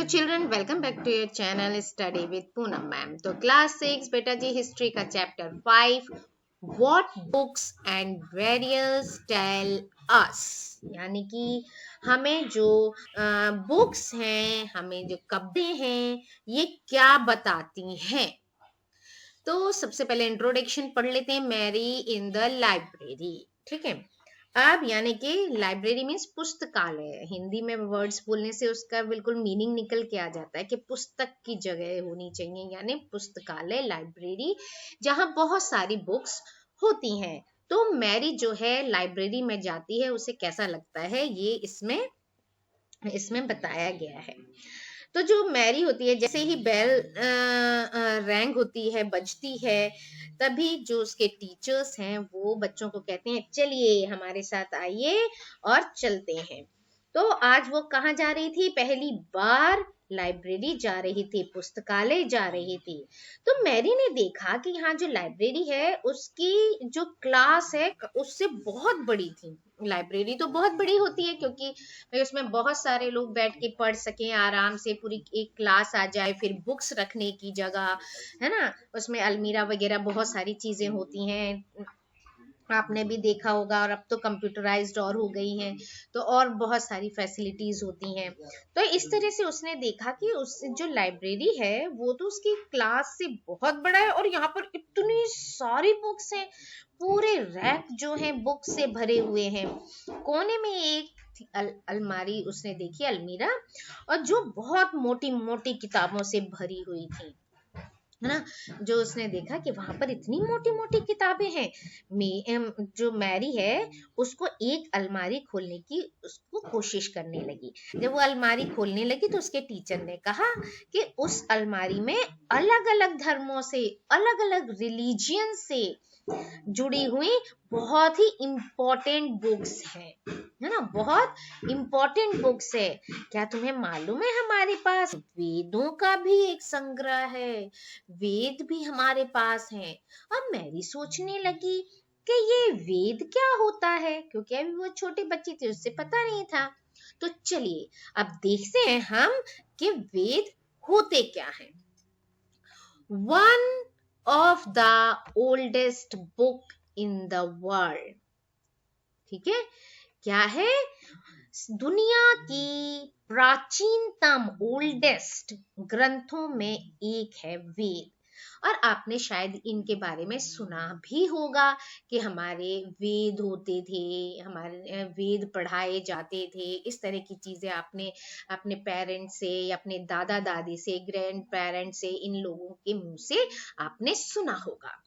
Children, welcome back to your channel study with Poonam ma'am. तो class 6 बेटा जी history का chapter 5 what books and various tell us, यानी कि हमें जो बुक्स हैं, हमें जो कब्बे हैं, ये क्या बताती हैं। तो सबसे पहले इंट्रोडक्शन पढ़ लेते हैं। मैरी इन द लाइब्रेरी, ठीक है। अब यानी कि लाइब्रेरी मीन्स पुस्तकालय। हिंदी में वर्ड्स बोलने से उसका बिल्कुल मीनिंग निकल के आ जाता है कि पुस्तक की जगह होनी चाहिए, यानी पुस्तकालय, लाइब्रेरी, जहां बहुत सारी बुक्स होती हैं। तो मैरी जो है लाइब्रेरी में जाती है, उसे कैसा लगता है ये इसमें बताया गया है। तो जो मैरी होती है, जैसे ही बेल रैंग होती है, बजती है, तभी जो उसके टीचर्स हैं वो बच्चों को कहते हैं चलिए हमारे साथ आइए और चलते हैं। तो आज वो कहाँ जा रही थी? पहली बार लाइब्रेरी जा रही थी, पुस्तकालय जा रही थी। तो मैरी ने देखा कि यहाँ जो लाइब्रेरी है उसकी जो क्लास है उससे बहुत बड़ी थी। लाइब्रेरी तो बहुत बड़ी होती है क्योंकि उसमें बहुत सारे लोग बैठ के पढ़ सकें आराम से, पूरी एक क्लास आ जाए, फिर बुक्स रखने की जगह है ना, उसमें अलमीरा वगैरह बहुत सारी चीजें होती हैं, आपने भी देखा होगा। और अब तो कंप्यूटराइज्ड और हो गई हैं, तो और बहुत सारी फैसिलिटीज होती हैं। तो इस तरह से उसने देखा कि उस जो लाइब्रेरी है वो तो उसकी क्लास से बहुत बड़ा है, और यहाँ पर इतनी सारी बुक्स हैं, पूरे रैक जो हैं बुक से भरे हुए हैं। कोने में एक अलमारी उसने देखी, अलमीरा, और जो बहुत मोटी मोटी किताबों से भरी हुई थी, है ना। जो उसने देखा कि वहां पर इतनी मोटी मोटी किताबें हैं। जो मैरी है उसको एक अलमारी खोलने की उसको कोशिश करने लगी। जब वो अलमारी खोलने लगी तो उसके टीचर ने कहा कि उस अलमारी में अलग अलग धर्मों से, अलग अलग रिलीजियन से जुड़ी हुई बहुत ही इंपॉर्टेंट बुक्स हैं, है ना, बहुत इंपॉर्टेंट बुक्स है। क्या तुम्हें मालूम है हमारे पास वेदों का भी एक संग्रह है, वेद भी हमारे पास हैं। अब मैरी सोचने लगी कि ये वेद क्या होता है, क्योंकि अभी वो छोटे बच्चे थे, उससे पता नहीं था। तो चलिए अब देखते हैं हम कि वेद होते क्या हैं। One of the oldest book in the world, ठीक है, क्या है? दुनिया की प्राचीनतम ओल्डेस्ट ग्रंथों में एक है वेद। और आपने शायद इनके बारे में सुना भी होगा कि हमारे वेद होते थे, हमारे वेद पढ़ाए जाते थे, इस तरह की चीजें आपने अपने पेरेंट्स से या अपने दादा दादी से, ग्रैंड पेरेंट्स से, इन लोगों के मुंह से आपने सुना होगा।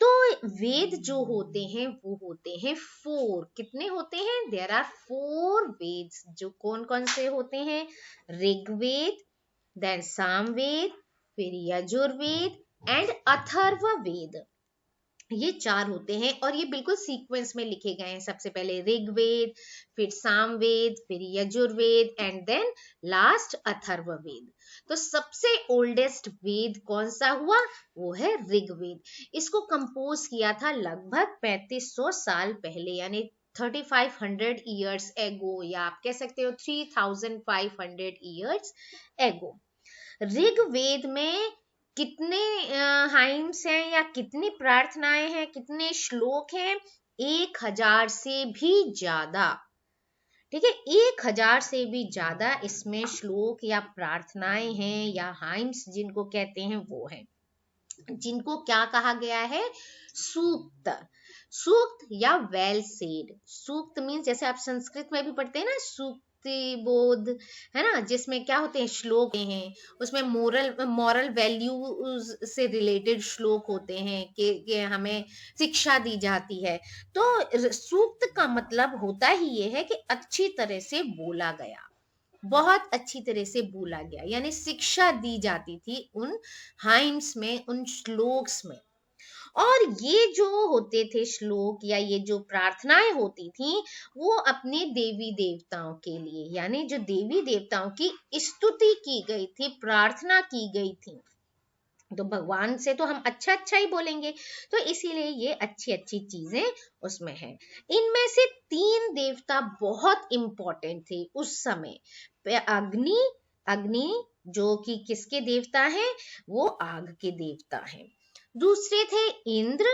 तो वेद जो होते हैं वो होते हैं 4। कितने होते हैं? There are 4 Vedas. जो कौन कौन से होते हैं? ऋग्वेद, देन सामवेद, फिर यजुर्वेद एंड अथर्ववेद। ये 4 होते हैं और ये बिल्कुल सीक्वेंस में लिखे गए हैं। सबसे पहले ऋग्वेद, फिर सामवेद, फिर Yajurveda and then last Atharvaveda. तो सबसे ओल्डेस्ट वेद कौन सा हुआ? वो है ऋग्वेद। इसको कंपोज किया था लगभग 3500 साल पहले, यानी 3500 ईयर्स एगो, या आप कह सकते हो 3500 ईयर्स एगो। ऋग्वेद में कितने हाइम्स हैं या कितनी प्रार्थनाएं हैं, कितने श्लोक हैं? 1000 से भी ज्यादा, ठीक है, 1000 से भी ज्यादा इसमें श्लोक या प्रार्थनाएं हैं, या हाइम्स जिनको कहते हैं वो हैं, जिनको क्या कहा गया है? सूक्त। सूक्त या वेल सेड। सूक्त मीन्स जैसे आप संस्कृत में भी पढ़ते हैं ना, सूक्ति बोध, है ना, जिसमें क्या होते हैं? श्लोक हैं, उसमें मॉरल वैल्यूज से रिलेटेड श्लोक होते हैं कि हमें शिक्षा दी जाती है। तो सूक्त का मतलब होता ही ये है कि अच्छी तरह से बोला गया, बहुत अच्छी तरह से बोला गया, यानी शिक्षा दी जाती थी उन हाइम्स में, उन श्लोक्स में। और ये जो होते थे श्लोक या ये जो प्रार्थनाएं होती थी, वो अपने देवी देवताओं के लिए, यानी जो देवी देवताओं की स्तुति की गई थी, प्रार्थना की गई थी। तो भगवान से तो हम अच्छा अच्छा ही बोलेंगे, तो इसीलिए ये अच्छी अच्छी चीजें उसमें है। इनमें से 3 देवता बहुत इंपॉर्टेंट थे उस समय, अग्नि, अग्नि जो कि किसके देवता हैं, वो आग के देवता हैं। दूसरे थे इंद्र,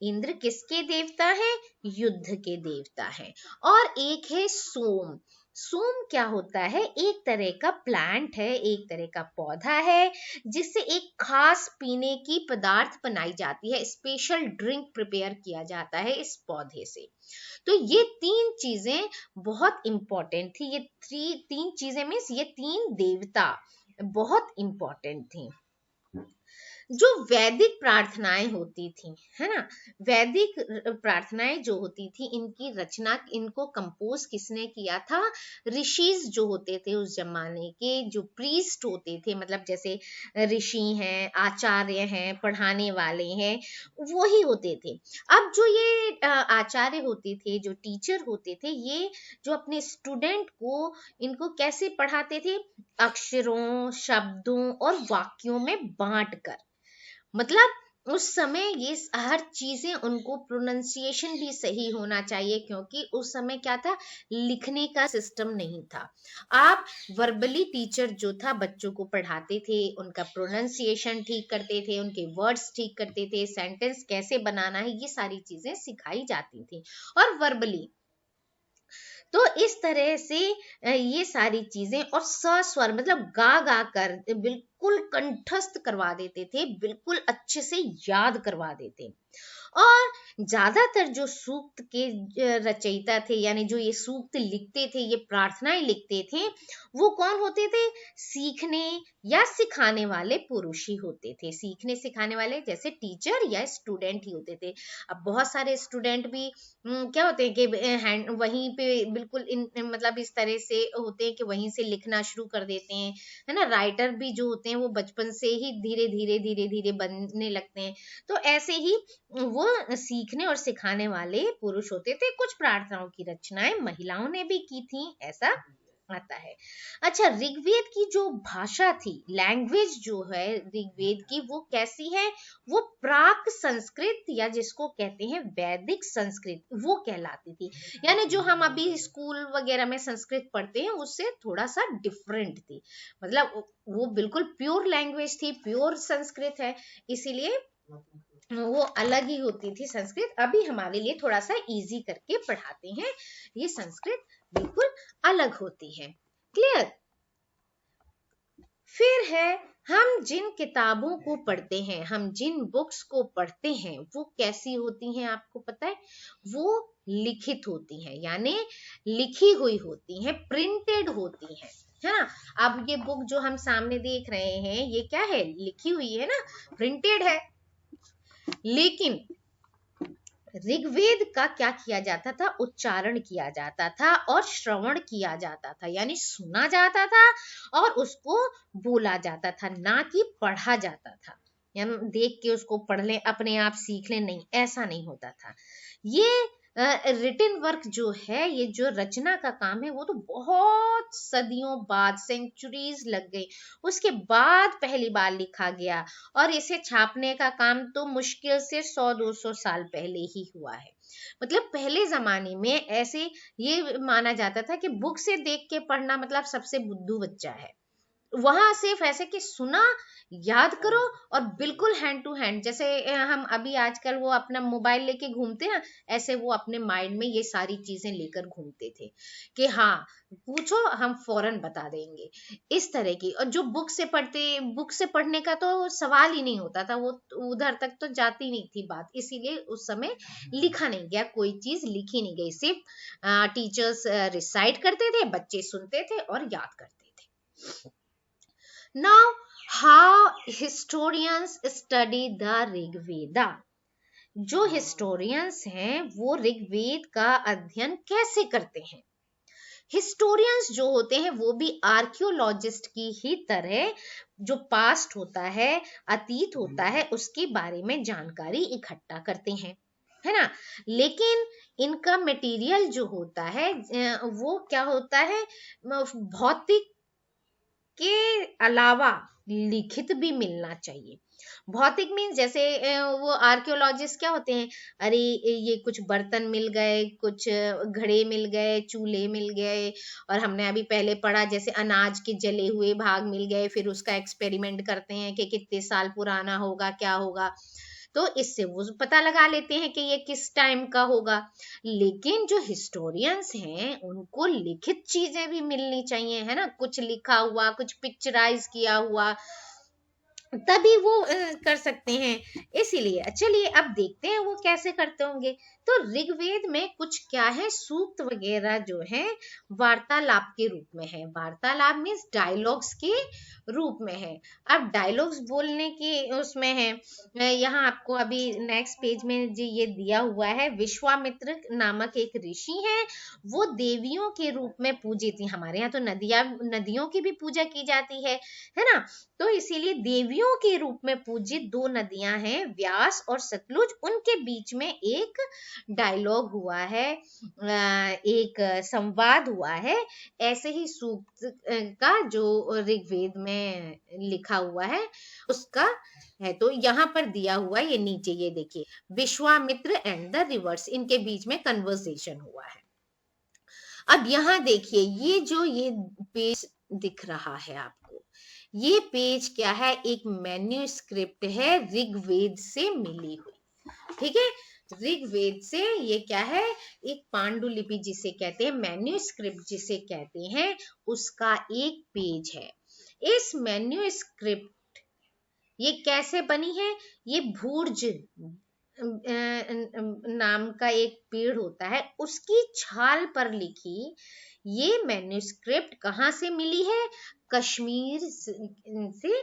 इंद्र किसके देवता हैं, युद्ध के देवता हैं। और एक है सोम, सोम क्या होता है, एक तरह का प्लांट है, एक तरह का पौधा है जिससे एक खास पीने की पदार्थ बनाई जाती है, स्पेशल ड्रिंक प्रिपेयर किया जाता है इस पौधे से। तो ये तीन चीजें बहुत इंपॉर्टेंट थी, ये तीन चीजें मीन्स ये तीन देवता बहुत इंपॉर्टेंट थी। जो वैदिक प्रार्थनाएं होती थी, है ना, वैदिक प्रार्थनाएं जो होती थी, इनकी रचना, इनको कंपोज किसने किया था, ऋषिज जो होते थे उस जमाने के, जो प्रीस्ट होते थे, मतलब जैसे ऋषि हैं, आचार्य हैं, पढ़ाने वाले हैं, वही होते थे। अब जो ये आचार्य होते थे, जो टीचर होते थे, ये जो अपने स्टूडेंट को इनको कैसे पढ़ाते थे, अक्षरों, शब्दों और वाक्यों में बांट कर, मतलब उस समय ये हर चीजें उनको प्रोनाउंसिएशन भी सही होना चाहिए, क्योंकि उस समय क्या था, लिखने का सिस्टम नहीं था। आप वर्बली टीचर जो था बच्चों को पढ़ाते थे, उनका प्रोनाउंसिएशन ठीक करते थे, उनके वर्ड्स ठीक करते थे, सेंटेंस कैसे बनाना है, ये सारी चीजें सिखाई जाती थी, और वर्बली। तो इस तरह से ये सारी चीजें, और सस्वर मतलब गा गा कर बिल्कुल कंठस्थ करवा देते थे, बिल्कुल अच्छे से याद करवा देते। और ज्यादातर जो सूक्त के रचयिता थे, यानी जो ये सूक्त लिखते थे, ये प्रार्थनाएं लिखते थे, वो कौन होते थे, सीखने या सिखाने वाले पुरुष ही होते थे। सीखने सिखाने वाले जैसे टीचर या स्टूडेंट ही होते थे। अब बहुत सारे स्टूडेंट भी क्या होते हैं कि वहीं पे बिल्कुल मतलब इस तरह से होते हैं कि वहीं से लिखना शुरू कर देते हैं, है ना। राइटर भी जो होते हैं वो बचपन से ही धीरे धीरे धीरे धीरे बनने लगते हैं। तो ऐसे ही वो सीखने और सिखाने वाले पुरुष होते थे। कुछ प्रार्थनाओं की रचनाएं महिलाओं ने भी की थी, ऐसा आता है। अच्छा, ऋग्वेद की जो भाषा थी, लैंग्वेज जो है ऋग्वेद की, वो कैसी है, वो प्राक संस्कृत, या जिसको कहते हैं वैदिक संस्कृत, वो कहलाती थी। यानी जो हम अभी स्कूल वगैरह में संस्कृत पढ़ते हैं उससे थोड़ा सा डिफरेंट थी, मतलब वो बिल्कुल प्योर लैंग्वेज थी, प्योर संस्कृत है, इसीलिए वो अलग ही होती थी संस्कृत। अभी हमारे लिए थोड़ा सा इजी करके पढ़ाते हैं, ये संस्कृत बिल्कुल अलग होती है। क्लियर। फिर है, हम जिन किताबों को पढ़ते हैं, हम जिन बुक्स को पढ़ते हैं, वो कैसी होती हैं, आपको पता है, वो लिखित होती हैं, यानी लिखी हुई होती हैं, प्रिंटेड होती हैं, है ना। अब ये बुक जो हम सामने देख रहे हैं, ये क्या है, लिखी हुई है ना, प्रिंटेड है। लेकिन ऋग्वेद का क्या किया जाता था, उच्चारण किया जाता था और श्रवण किया जाता था, यानी सुना जाता था और उसको बोला जाता था, ना कि पढ़ा जाता था। यानी देख के उसको पढ़ ले, अपने आप सीख ले, नहीं, ऐसा नहीं होता था। ये रिटन वर्क जो है, ये जो रचना का काम है, वो तो बहुत सदियों बाद, सेंचुरीज लग गई, उसके बाद पहली बार लिखा गया। और इसे छापने का काम तो मुश्किल से 100-200 साल पहले ही हुआ है। मतलब पहले जमाने में ऐसे ये माना जाता था कि बुक से देख के पढ़ना मतलब सबसे बुद्धू बच्चा है। वहां सिर्फ ऐसे कि सुना, याद करो, और बिल्कुल हैंड टू हैंड, जैसे हम अभी आजकल वो अपना मोबाइल लेके घूमते हैं, ऐसे वो अपने माइंड में ये सारी चीजें लेकर घूमते थे कि हाँ, पूछो हम फौरन बता देंगे, इस तरह की। और जो बुक से पढ़ने का तो सवाल ही नहीं होता था, वो उधर तक तो जाती नहीं थी बात, इसीलिए उस समय लिखा नहीं गया, कोई चीज लिखी नहीं गई, सिर्फ टीचर्स रिसाइट करते थे, बच्चे सुनते थे और याद करते थे। Now, how historians study the Rigveda. जो हिस्टोरियंस हैं वो ऋग्वेद का अध्ययन कैसे करते हैं। हिस्टोरियंस जो होते हैं वो भी आर्कियोलॉजिस्ट की ही तरह जो पास्ट होता है, अतीत होता है, उसके बारे में जानकारी इकट्ठा करते हैं, है ना। लेकिन इनका मटेरियल जो होता है वो क्या होता है, भौतिक के अलावा लिखित भी मिलना चाहिए। भौतिक मीन्स जैसे वो आर्कियोलॉजिस्ट क्या होते हैं, अरे ये कुछ बर्तन मिल गए, कुछ घड़े मिल गए, चूल्हे मिल गए, और हमने अभी पहले पढ़ा जैसे अनाज के जले हुए भाग मिल गए, फिर उसका एक्सपेरिमेंट करते हैं कि कितने साल पुराना होगा, क्या होगा, तो इससे वो पता लगा लेते हैं कि ये किस टाइम का होगा। लेकिन जो हिस्टोरियंस हैं उनको लिखित चीजें भी मिलनी चाहिए, है ना, कुछ लिखा हुआ, कुछ पिक्चराइज किया हुआ, तभी वो कर सकते हैं। इसीलिए चलिए अब देखते हैं वो कैसे करते होंगे। तो ऋग्वेद में कुछ क्या है, सूक्त वगैरह जो है वार्तालाप के रूप में है। वार्तालाप मीन्स डायलॉग्स के रूप में है। अब डायलॉग्स बोलने के उसमें है, यहाँ आपको अभी नेक्स्ट पेज में जो ये दिया हुआ है, विश्वामित्र नामक एक ऋषि है, वो देवियों के रूप में पूजित थी। हमारे यहाँ तो नदियों की भी पूजा की जाती है ना, तो इसीलिए देवियों के रूप में पूजित दो नदियां हैं, व्यास और सतलुज, उनके बीच में एक डायलॉग हुआ है, एक संवाद हुआ है। ऐसे ही सूक्त का जो ऋग्वेद में लिखा हुआ है उसका है। तो यहाँ पर दिया हुआ ये नीचे, ये देखिए, विश्वामित्र एंड द रिवर्स, इनके बीच में कन्वर्सेशन हुआ है। अब यहाँ देखिए ये पेज दिख रहा है आपको, ये पेज क्या है, एक मैन्युस्क्रिप्ट है ऋग्वेद से मिली हुई, ठीक है। ऋग्वेद से ये क्या है, एक पांडुलिपि जिसे कहते हैं, मैन्युस्क्रिप्ट जिसे कहते हैं, उसका एक पेज है। इस मैन्युस्क्रिप्ट ये कैसे बनी है, ये भूर्ज नाम का एक पेड़ होता है, उसकी छाल पर लिखी ये मैन्युस्क्रिप्ट कहाँ से मिली है, कश्मीर से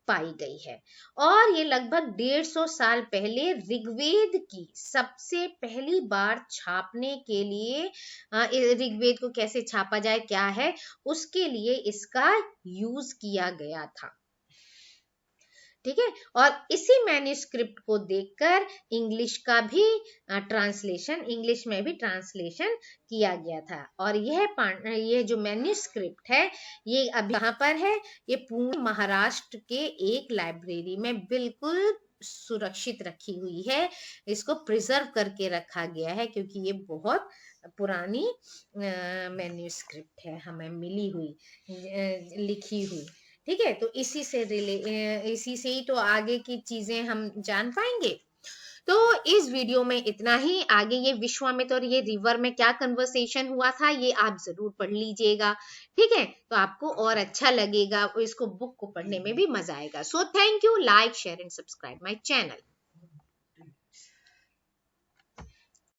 पाई गई है। और ये लगभग 150 साल पहले ऋग्वेद की सबसे पहली बार छापने के लिए, ऋग्वेद को कैसे छापा जाए क्या है, उसके लिए इसका यूज किया गया था, ठीक है। और इसी मैन्युस्क्रिप्ट को देखकर इंग्लिश का भी ट्रांसलेशन, इंग्लिश में भी ट्रांसलेशन किया गया था। और ये जो मैन्युस्क्रिप्ट है ये अब यहाँ पर है, ये पुणे महाराष्ट्र के एक लाइब्रेरी में बिल्कुल सुरक्षित रखी हुई है, इसको प्रिजर्व करके रखा गया है, क्योंकि ये बहुत पुरानी मैन्युस्क्रिप्ट है, हमें मिली हुई, लिखी हुई, ठीक है। तो इसी से ही तो आगे की चीजें हम जान पाएंगे। तो इस वीडियो में इतना ही। आगे ये विश्वामित्र और ये रिवर में क्या कन्वर्सेशन हुआ था ये आप जरूर पढ़ लीजिएगा, ठीक है, तो आपको और अच्छा लगेगा, इसको बुक को पढ़ने में भी मजा आएगा। So thank you, like share and subscribe my channel.